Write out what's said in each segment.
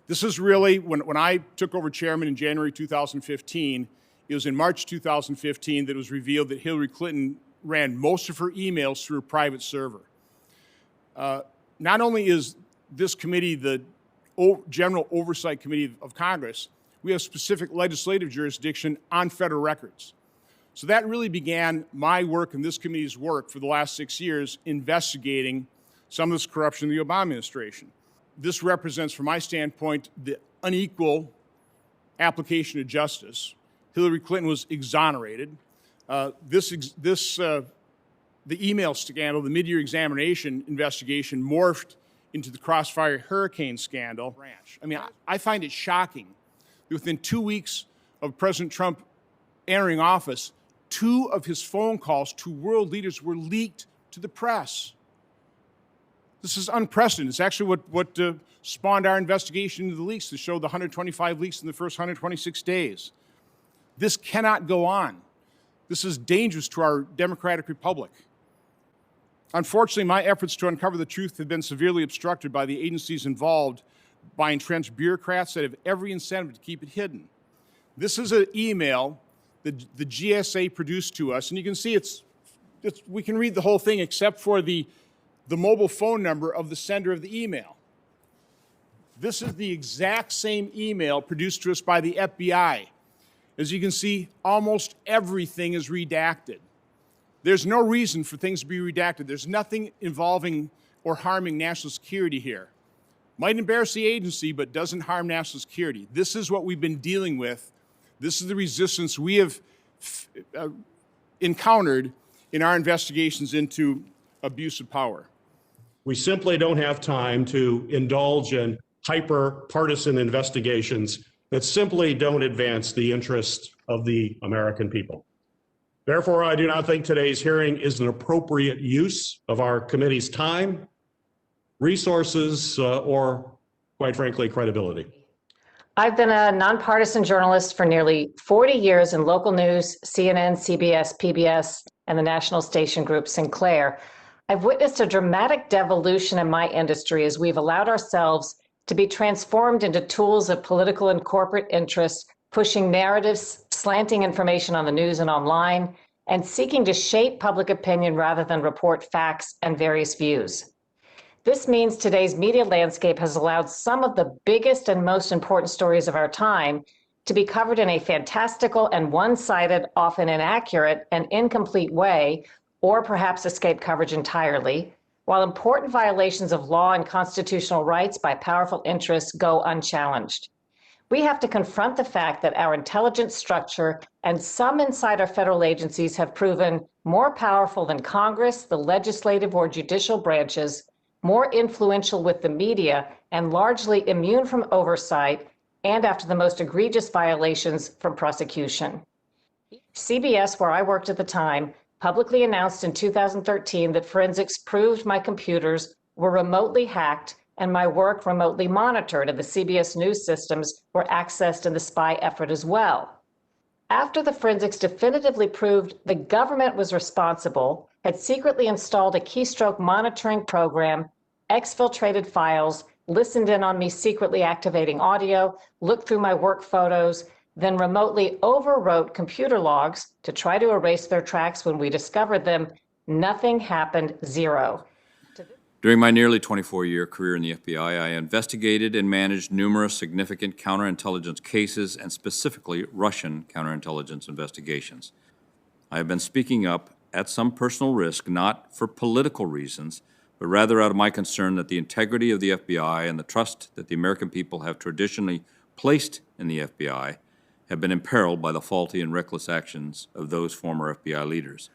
This is really, when I took over chairman in January 2015, it was in March 2015 that it was revealed that Hillary Clinton ran most of her emails through a private server. Not only is this committee the General Oversight Committee of Congress, we have specific legislative jurisdiction on federal records. So that really began my work and this committee's work for the last 6 years investigating some of this corruption in the Obama administration. This represents, from my standpoint, the unequal application of justice. Hillary Clinton was exonerated. The email scandal, the mid-year examination investigation morphed into the Crossfire Hurricane scandal. I mean, I find it shocking that within 2 weeks of President Trump entering office, 2 of his phone calls to world leaders were leaked to the press. This is unprecedented. It's actually what spawned our investigation into the leaks to show the 125 leaks in the first 126 days. This cannot go on. This is dangerous to our democratic republic. Unfortunately, my efforts to uncover the truth have been severely obstructed by the agencies involved by entrenched bureaucrats that have every incentive to keep it hidden. This is an email that the GSA produced to us, and you can see we can read the whole thing except for the mobile phone number of the sender of the email. This is the exact same email produced to us by the FBI. As you can see, almost everything is redacted. There's no reason for things to be redacted. There's nothing involving or harming national security here. Might embarrass the agency, but doesn't harm national security. This is what we've been dealing with. This is the resistance we have encountered in our investigations into abuse of power. We simply don't have time to indulge in hyper-partisan investigations that simply don't advance the interests of the American people. Therefore, I do not think today's hearing is an appropriate use of our committee's time, resources, or, quite frankly, credibility. I've been a nonpartisan journalist for nearly 40 years in local news, CNN, CBS, PBS, and the national station group Sinclair. I've witnessed a dramatic devolution in my industry as we've allowed ourselves to be transformed into tools of political and corporate interests, pushing narratives, slanting information on the news and online, and seeking to shape public opinion rather than report facts and various views. This means today's media landscape has allowed some of the biggest and most important stories of our time to be covered in a fantastical and one-sided, often inaccurate and incomplete way, or perhaps escape coverage entirely, while important violations of law and constitutional rights by powerful interests go unchallenged. We have to confront the fact that our intelligence structure and some inside our federal agencies have proven more powerful than Congress, the legislative or judicial branches, more influential with the media, and largely immune from oversight, and after the most egregious violations from prosecution. CBS, where I worked at the time, publicly announced in 2013 that forensics proved my computers were remotely hacked and my work remotely monitored, and the CBS News systems were accessed in the spy effort as well. After the forensics definitively proved the government was responsible, had secretly installed a keystroke monitoring program, exfiltrated files, listened in on me secretly activating audio, looked through my work photos, then remotely overwrote computer logs to try to erase their tracks when we discovered them, nothing happened, zero. During my nearly 24-year career in the FBI, I investigated and managed numerous significant counterintelligence cases and specifically Russian counterintelligence investigations. I have been speaking up at some personal risk, not for political reasons, but rather out of my concern that the integrity of the FBI and the trust that the American people have traditionally placed in the FBI have been imperiled by the faulty and reckless actions of those former FBI leaders.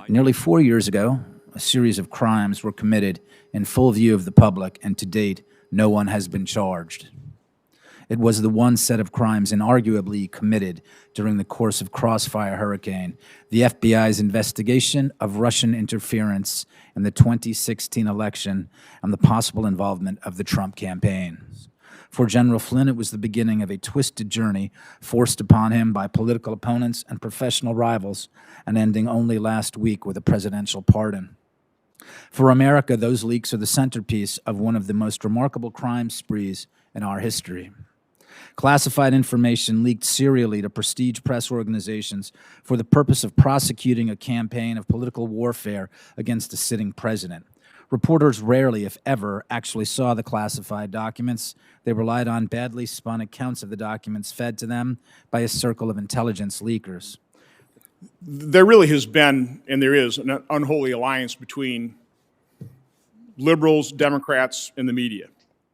Nearly 4 years ago, a series of crimes were committed in full view of the public, and to date, no one has been charged. It was the one set of crimes inarguably committed during the course of Crossfire Hurricane, the FBI's investigation of Russian interference in the 2016 election and the possible involvement of the Trump campaign. For General Flynn, it was the beginning of a twisted journey forced upon him by political opponents and professional rivals, and ending only last week with a presidential pardon. For America, those leaks are the centerpiece of one of the most remarkable crime sprees in our history. Classified information leaked serially to prestige press organizations for the purpose of prosecuting a campaign of political warfare against a sitting president. Reporters rarely, if ever, actually saw the classified documents. They relied on badly spun accounts of the documents fed to them by a circle of intelligence leakers. There really has been, and there is, an unholy alliance between liberals, Democrats, and the media.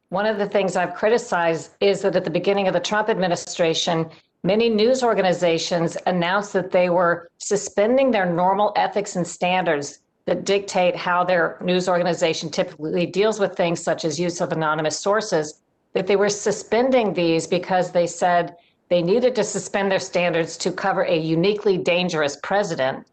One of the things I've criticized is that at the beginning of the Trump administration, many news organizations announced that they were suspending their normal ethics and standards that dictate how their news organization typically deals with things such as use of anonymous sources, that they were suspending these because they said they needed to suspend their standards to cover a uniquely dangerous president.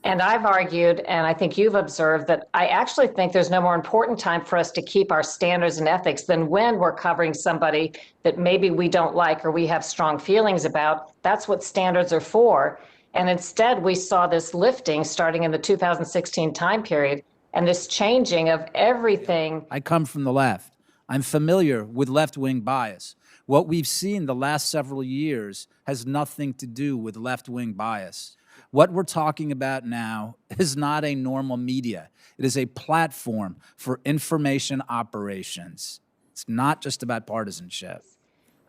And I've argued, and I think you've observed, that I actually think there's no more important time for us to keep our standards and ethics than when we're covering somebody that maybe we don't like or we have strong feelings about. That's what standards are for. And instead, we saw this lifting starting in the 2016 time period and this changing of everything. I come from the left. I'm familiar with left-wing bias. What we've seen the last several years has nothing to do with left-wing bias. What we're talking about now is not a normal media. It is a platform for information operations. It's not just about partisanship.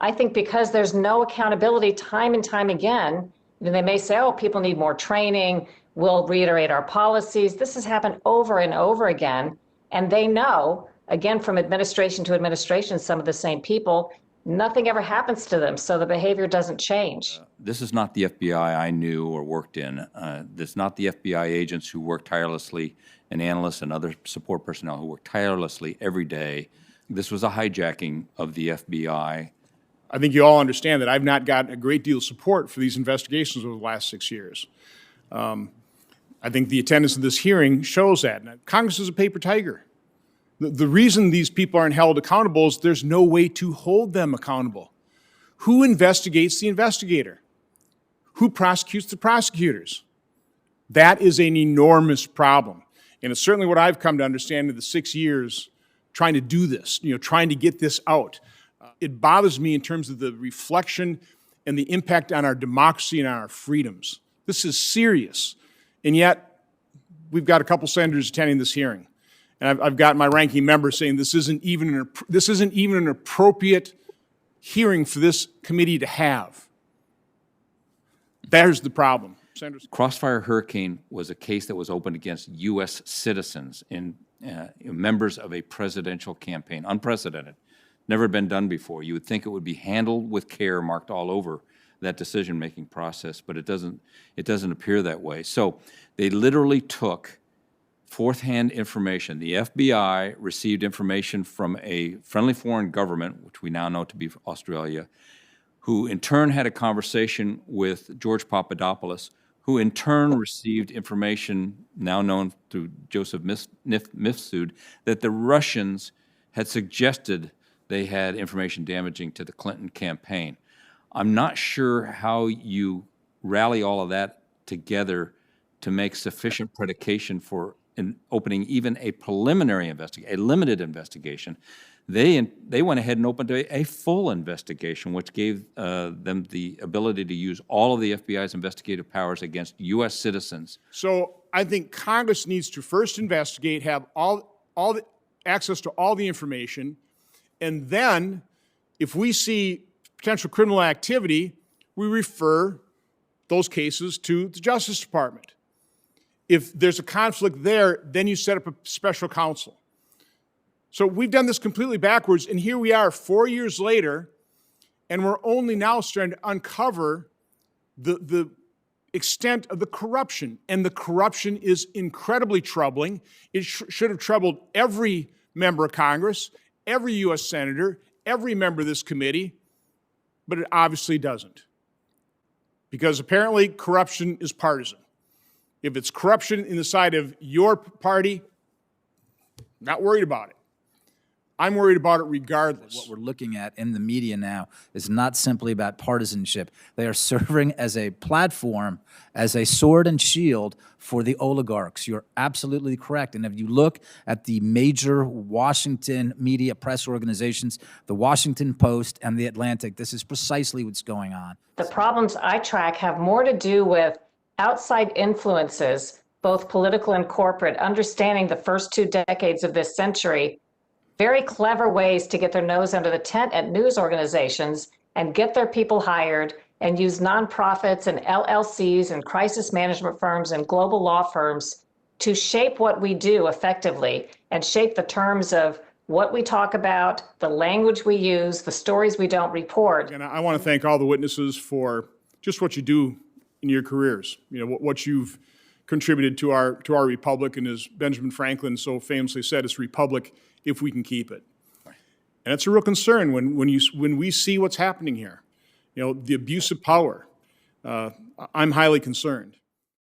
I think because there's no accountability time and time again, they may say, oh, people need more training, we'll reiterate our policies. This has happened over and over again. And they know, again, from administration to administration, some of the same people, nothing ever happens to them, so the behavior doesn't change. This is not the FBI I knew or worked in. This is not the FBI agents who work tirelessly, and analysts and other support personnel who work tirelessly every day. This was a hijacking of the FBI. I think you all understand that I've not gotten a great deal of support for these investigations over the last 6 years. I think the attendance of this hearing shows that. Now, Congress is a paper tiger. The reason these people aren't held accountable is there's no way to hold them accountable. Who investigates the investigator? Who prosecutes the prosecutors? That is an enormous problem. And it's certainly what I've come to understand in the 6 years trying to do this, trying to get this out. It bothers me in terms of the reflection and the impact on our democracy and on our freedoms. This is serious. And yet, we've got a couple senators attending this hearing. And I've got my ranking member saying this isn't even an appropriate hearing for this committee to have. There's the problem. Senators. Crossfire Hurricane was a case that was opened against U.S. citizens and members of a presidential campaign. Unprecedented. Never been done before. You would think it would be handled with care, marked all over that decision-making process, but it doesn't appear that way. So they literally took fourth-hand information. The FBI received information from a friendly foreign government, which we now know to be Australia, who in turn had a conversation with George Papadopoulos, who in turn received information now known through Joseph Mifsud that the Russians had suggested they had information damaging to the Clinton campaign. I'm not sure how you rally all of that together to make sufficient predication for opening even a preliminary investigation, a limited investigation. They went ahead and opened a full investigation, which gave them the ability to use all of the FBI's investigative powers against U.S. citizens. So I think Congress needs to first investigate, have all the access to all the information, and then if we see potential criminal activity, we refer those cases to the Justice Department. If there's a conflict there, then you set up a special counsel. So we've done this completely backwards, and here we are 4 years later, and we're only now starting to uncover the extent of the corruption. And the corruption is incredibly troubling. It should have troubled every member of Congress, every U.S. senator, every member of this committee, but it obviously doesn't. Because apparently corruption is partisan. If it's corruption in the side of your party, not worried about it. I'm worried about it regardless. What we're looking at in the media now is not simply about partisanship. They are serving as a platform, as a sword and shield for the oligarchs. You're absolutely correct. And if you look at the major Washington media press organizations, the Washington Post and the Atlantic, this is precisely what's going on. The problems I track have more to do with outside influences, both political and corporate, understanding the first 2 decades of this century, very clever ways to get their nose under the tent at news organizations and get their people hired and use nonprofits and LLCs and crisis management firms and global law firms to shape what we do effectively and shape the terms of what we talk about, the language we use, the stories we don't report. And I want to thank all the witnesses for just what you do in your careers. You know, what you've contributed to our republic, and as Benjamin Franklin so famously said, it's republic if we can keep it. And it's a real concern when we see what's happening here. You know, the abuse of power. I'm highly concerned.